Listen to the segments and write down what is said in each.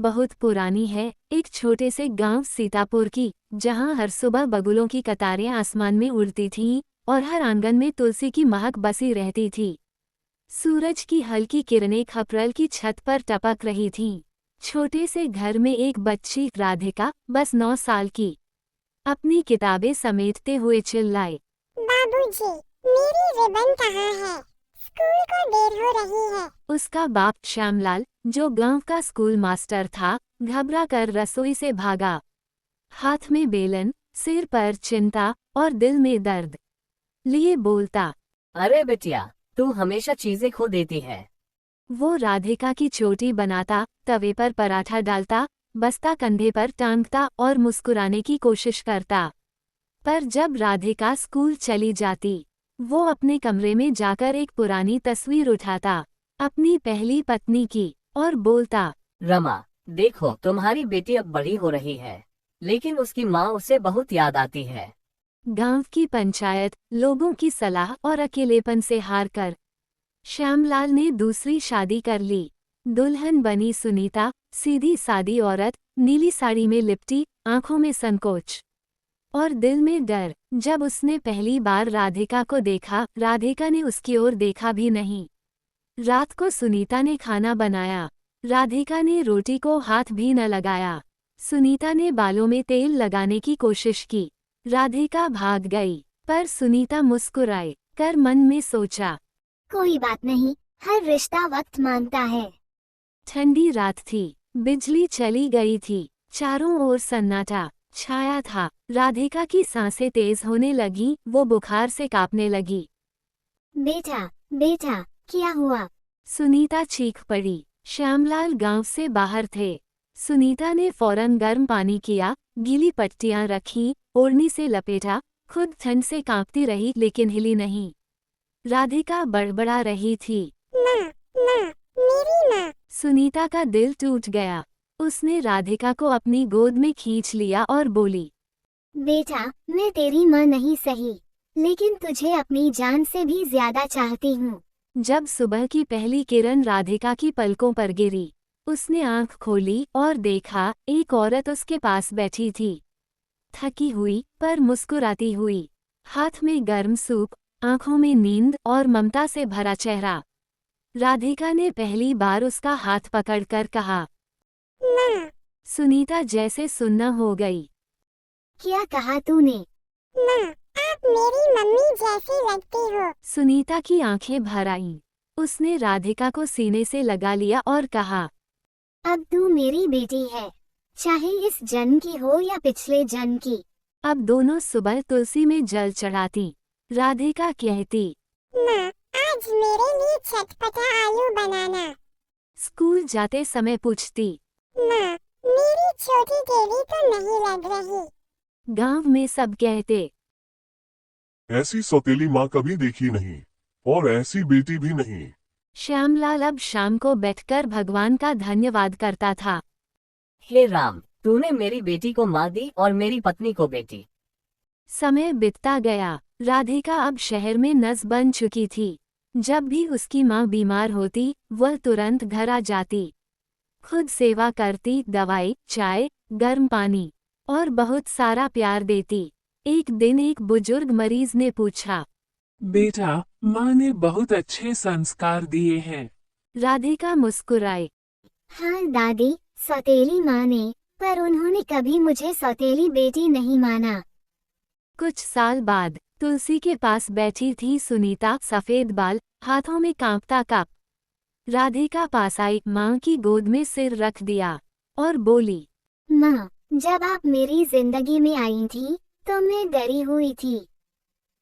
बहुत पुरानी है, एक छोटे से गांव सीतापुर की, जहां हर सुबह बगुलों की कतारें आसमान में उड़ती थीं और हर आंगन में तुलसी की महक बसी रहती थी। सूरज की हल्की किरणें खपरल की छत पर टपक रही थीं। छोटे से घर में एक बच्ची राधिका, बस 9 साल की, अपनी किताबें समेटते हुए चिल्लाई, बाबूजी, मेरी रिबन कहाँ है? स्कूल को देर हो रही है। उसका बाप श्यामलाल, जो गांव का स्कूल मास्टर था, घबरा कर रसोई से भागा। हाथ में बेलन, सिर पर चिंता और दिल में दर्द लिए बोलता, अरे बिटिया, तू हमेशा चीजें खो देती है। वो राधिका की चोटी बनाता, तवे पर पराठा डालता, बस्ता कंधे पर टांगता और मुस्कुराने की कोशिश करता। पर जब राधिका स्कूल चली जाती, वो अपने कमरे में जाकर एक पुरानी तस्वीर उठाता, अपनी पहली पत्नी की, और बोलता, रमा, देखो तुम्हारी बेटी अब बड़ी हो रही है, लेकिन उसकी माँ उसे बहुत याद आती है। गांव की पंचायत, लोगों की सलाह और अकेलेपन से हार कर श्यामलाल ने दूसरी शादी कर ली। दुल्हन बनी सुनीता, सीधी सादी औरत, नीली साड़ी में लिपटी, आंखों में संकोच और दिल में डर। जब उसने पहली बार राधिका को देखा, राधिका ने उसकी ओर देखा भी नहीं। रात को सुनीता ने खाना बनाया, राधिका ने रोटी को हाथ भी न लगाया। सुनीता ने बालों में तेल लगाने की कोशिश की, राधिका भाग गई, पर सुनीता मुस्कुराए कर मन में सोचा, कोई बात नहीं, हर रिश्ता वक्त मांगता है। ठंडी रात थी, बिजली चली गई थी, चारों ओर सन्नाटा छाया था। राधिका की सांसें तेज होने लगी, वो बुखार से कांपने लगी। बेटा, बेटा, क्या हुआ? सुनीता चीख पड़ी। श्यामलाल गांव से बाहर थे। सुनीता ने फौरन गर्म पानी किया, गीली पट्टियां रखीं, ओढ़नी से लपेटा, खुद ठंड से कांपती रही लेकिन हिली नहीं। राधिका बड़बड़ा रही थी, माँ, माँ, मेरी माँ। सुनीता का दिल टूट गया। उसने राधिका को अपनी गोद में खींच लिया और बोली, बेटा, मैं तेरी माँ नहीं सही, लेकिन तुझे अपनी जान से भी ज्यादा चाहती हूँ। जब सुबह की पहली किरण राधिका की पलकों पर गिरी, उसने आंख खोली और देखा, एक औरत उसके पास बैठी थी, थकी हुई पर मुस्कुराती हुई, हाथ में गर्म सूप, आंखों में नींद और ममता से भरा चेहरा। राधिका ने पहली बार उसका हाथ पकड़कर कहा, माँ। सुनीता जैसे सुन्न हो गई। क्या कहा तूने? माँ, आप मेरी मम्मी जैसी लगती हो। सुनीता की आंखें भर आईं। उसने राधिका को सीने से लगा लिया और कहा, अब तू मेरी बेटी है, चाहे इस जन्म की हो या पिछले जन्म की। अब दोनों सुबह तुलसी में जल चढ़ाती। राधिका कहती, माँ, आज मेरे लिए चटपटा आलू बनाना। स्कूल जाते समय पूछती, माँ, मेरी छोटी केली तो नहीं लग रही। गांव में सब कहते, ऐसी सौतेली माँ कभी देखी नहीं, और ऐसी बेटी भी नहीं। श्यामलाल अब शाम को बैठकर भगवान का धन्यवाद करता था। हे राम, तूने मेरी बेटी को माँ दी और मेरी पत्नी को बेटी। समय बीतता गया। राधिका अब शहर में नस बन चुकी थी। जब भी उसकी माँ बीमार होती, वह तुरंत घर आ जाती, खुद सेवा करती, दवाई, चाय, गर्म पानी और बहुत सारा प्यार देती। एक दिन एक बुजुर्ग मरीज ने पूछा, बेटा, माँ ने बहुत अच्छे संस्कार दिए हैं। राधिका मुस्कुराई, हाँ दादी, सौतेली माँ ने, पर उन्होंने कभी मुझे सौतेली बेटी नहीं माना। कुछ साल बाद तुलसी के पास बैठी थी सुनीता, सफेद बाल, हाथों में कांपता कप। राधिका पास आई, माँ की गोद में सिर रख दिया और बोली, माँ, जब आप मेरी जिंदगी में आई थी, तो मैं डरी हुई थी,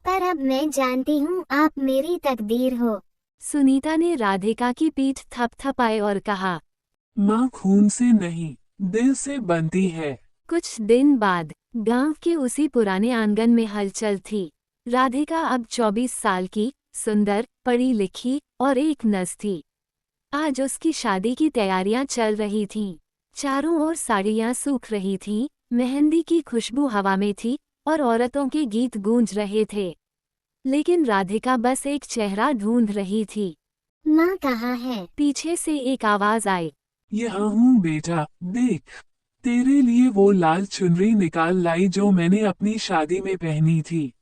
पर अब मैं जानती हूँ आप मेरी तकदीर हो। सुनीता ने राधिका की पीठ थपथपाई और कहा, माँ खून से नहीं, दिल से बनती है। कुछ दिन बाद गांव के उसी पुराने आंगन में हलचल थी। राधिका अब 24 साल की, सुंदर, पढ़ी लिखी और एक नस थी। आज उसकी शादी की तैयारियां चल रही थीं। चारों ओर साड़ियां सूख रही थीं, मेहंदी की खुशबू हवा में थी और औरतों के गीत गूंज रहे थे। लेकिन राधिका बस एक चेहरा ढूंढ रही थी। माँ कहाँ है? पीछे से एक आवाज आई, यहाँ हूँ बेटा, देख। तेरे लिए वो लाल चुनरी निकाल लाई जो मैंने अपनी शादी में पहनी थी।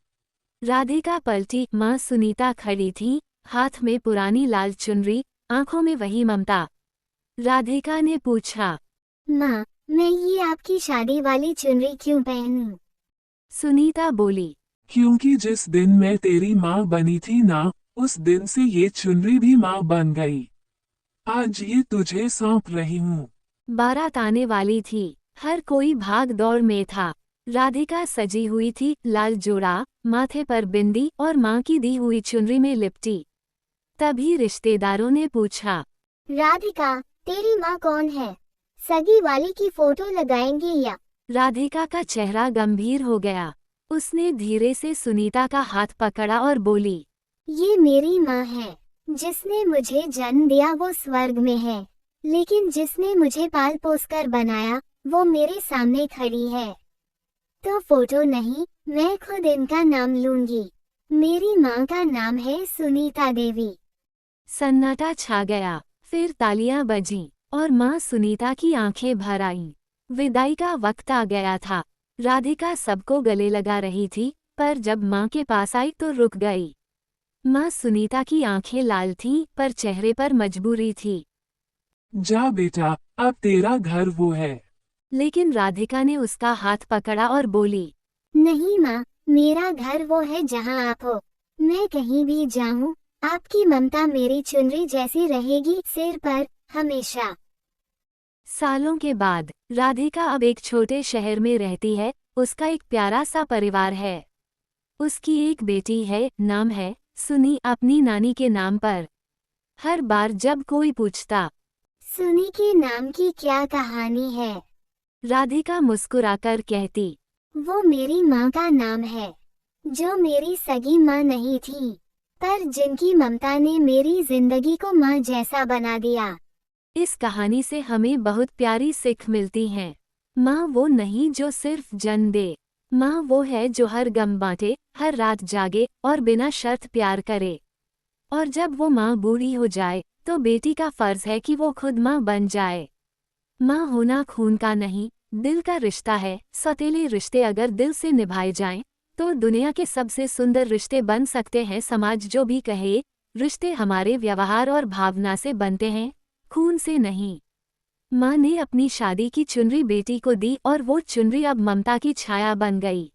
राधिका पलटी, माँ सुनीता खड़ी थी, हाथ में पुरानी लाल चुनरी, आंखों में वही ममता। राधिका ने पूछा, माँ, मैं ये आपकी शादी वाली चुनरी क्यों पहनूं? सुनीता बोली, क्योंकि जिस दिन मैं तेरी माँ बनी थी ना, उस दिन से ये चुनरी भी माँ बन गई। आज ये तुझे सौंप रही हूँ। बारात आने वाली थी, हर कोई भाग दौड़ में था। राधिका सजी हुई थी, लाल जोड़ा, माथे पर बिंदी और माँ की दी हुई चुनरी में लिपटी। तभी रिश्तेदारों ने पूछा, राधिका, तेरी माँ कौन है? सगी वाली की फोटो लगाएंगे या? राधिका का चेहरा गंभीर हो गया। उसने धीरे से सुनीता का हाथ पकड़ा और बोली, ये मेरी माँ है। जिसने मुझे जन्म दिया वो स्वर्ग में है, लेकिन जिसने मुझे पाल पोस कर बनाया वो मेरे सामने खड़ी है। तो फोटो नहीं, मैं खुद इनका नाम लूंगी। मेरी माँ का नाम है सुनीता देवी। सन्नाटा छा गया। फिर तालियां बजीं और माँ सुनीता की आंखें भर आईं। विदाई का वक्त आ गया था। राधिका सबको गले लगा रही थी, पर जब माँ के पास आई तो रुक गई। माँ सुनीता की आंखें लाल थीं, पर चेहरे पर मजबूरी थी। जा बेटा, अब तेरा घर वो है। लेकिन राधिका ने उसका हाथ पकड़ा और बोली, नहीं माँ, मेरा घर वो है जहाँ आप हो। मैं कहीं भी जाऊँ, आपकी ममता मेरी चुनरी जैसी रहेगी सिर पर, हमेशा। सालों के बाद राधिका अब एक छोटे शहर में रहती है। उसका एक प्यारा सा परिवार है। उसकी एक बेटी है, नाम है सुनी, अपनी नानी के नाम पर। हर बार जब कोई पूछता, सुनी के नाम की क्या कहानी है, राधिका मुस्कुराकर कहती, वो मेरी माँ का नाम है, जो मेरी सगी माँ नहीं थी, पर जिनकी ममता ने मेरी जिंदगी को माँ जैसा बना दिया। इस कहानी से हमें बहुत प्यारी सीख मिलती है। माँ वो नहीं जो सिर्फ जन्म दे, माँ वो है जो हर गम बांटे, हर रात जागे और बिना शर्त प्यार करे। और जब वो माँ बूढ़ी हो जाए तो बेटी का फर्ज है कि वो खुद माँ बन जाए। माँ होना खून का नहीं, दिल का रिश्ता है। सौतेले रिश्ते अगर दिल से निभाए जाएं, तो दुनिया के सबसे सुंदर रिश्ते बन सकते हैं। समाज जो भी कहे, रिश्ते हमारे व्यवहार और भावना से बनते हैं, खून से नहीं। माँ ने अपनी शादी की चुनरी बेटी को दी और वो चुनरी अब ममता की छाया बन गई।